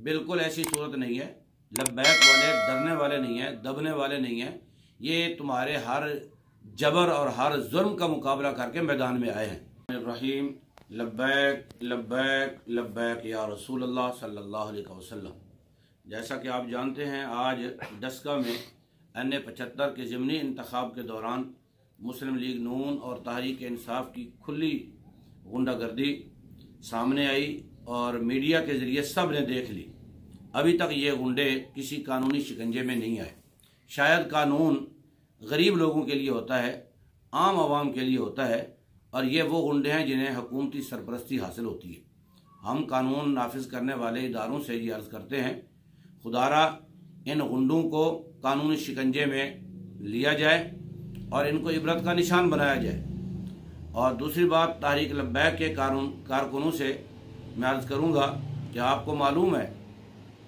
बिल्कुल ऐसी सूरत नहीं है। लब्बैक वाले डरने वाले नहीं हैं, दबने वाले नहीं हैं। ये तुम्हारे हर जबर और हर जुल्म का मुकाबला करके मैदान में आए हैं। रहीम लब्बैक लब्बैक लब्बैक या रसूल अल्लाह सल्लल्लाहु अलैहि वसल्लम। जैसा कि आप जानते हैं, आज डस्का में NA-75 के ज़िमनी इंतखाब के दौरान मुस्लिम लीग नून और तहरीक इंसाफ की खुली गुंडागर्दी सामने आई और मीडिया के ज़रिए सब ने देख ली। अभी तक ये गुंडे किसी कानूनी शिकंजे में नहीं आए। शायद कानून गरीब लोगों के लिए होता है, आम आवाम के लिए होता है, और ये वो गुंडे हैं जिन्हें हुकूमती सरपरस्ती हासिल होती है। हम कानून नाफिज करने वाले इदारों से ये अर्ज़ करते हैं, खुदारा इन गुंडों को कानूनी शिकंजे में लिया जाए और इनको इबरत का निशान बनाया जाए। और दूसरी बात, तहरीक लब्बैक के कारकुनों से मैं अर्ज़ करूँगा कि आपको मालूम है,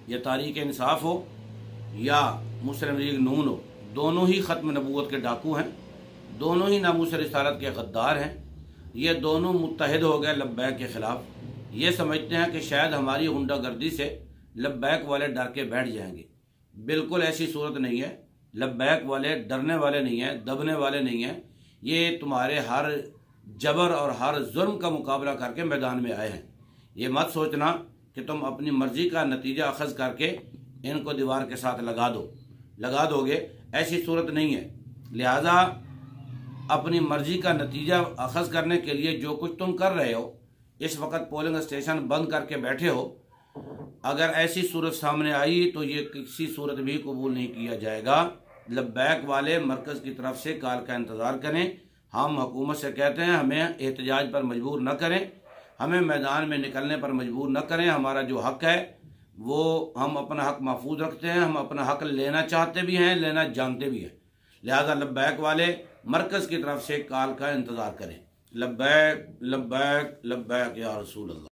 यह तहरीक इंसाफ हो या मुस्लिम लीग नून हो, दोनों ही ख़त्म नबूवत के डाकू हैं, दोनों ही नामूस रिसालत के गद्दार हैं। ये दोनों मुत्तहिद हो गए लब्बैक के ख़िलाफ़। ये समझते हैं कि शायद हमारी गुंडागर्दी से लब्बैक वाले डर के बैठ जाएंगे। बिल्कुल ऐसी सूरत नहीं है। लब्बैक वाले डरने वाले नहीं हैं, दबने वाले नहीं हैं। ये तुम्हारे हर जबर और हर जुल्म का मुकाबला करके मैदान में आए हैं। ये मत सोचना कि तुम अपनी मर्जी का नतीजा अखज़ करके इनको दीवार के साथ लगा दोगे। ऐसी सूरत नहीं है। लिहाजा अपनी मर्जी का नतीजा अखज़ करने के लिए जो कुछ तुम कर रहे हो, इस वक्त पोलिंग स्टेशन बंद करके बैठे हो, अगर ऐसी सूरत सामने आई तो ये किसी सूरत भी कबूल नहीं किया जाएगा। लब्बैक वाले मरकज़ की तरफ से कॉल का इंतज़ार करें। हम हुकूमत से कहते हैं, हमें एहतजाज पर मजबूर न करें, हमें मैदान में निकलने पर मजबूर न करें। हमारा जो हक़ है वो हम अपना हक़ महफूज रखते हैं, हम अपना हक़ लेना चाहते भी हैं, लेना जानते भी हैं। लिहाजा लब्बैक वाले मरकज़ की तरफ से कॉल का इंतज़ार करें। लब्बैक लब्बैक लब्बैक या रसूल अल्लाह।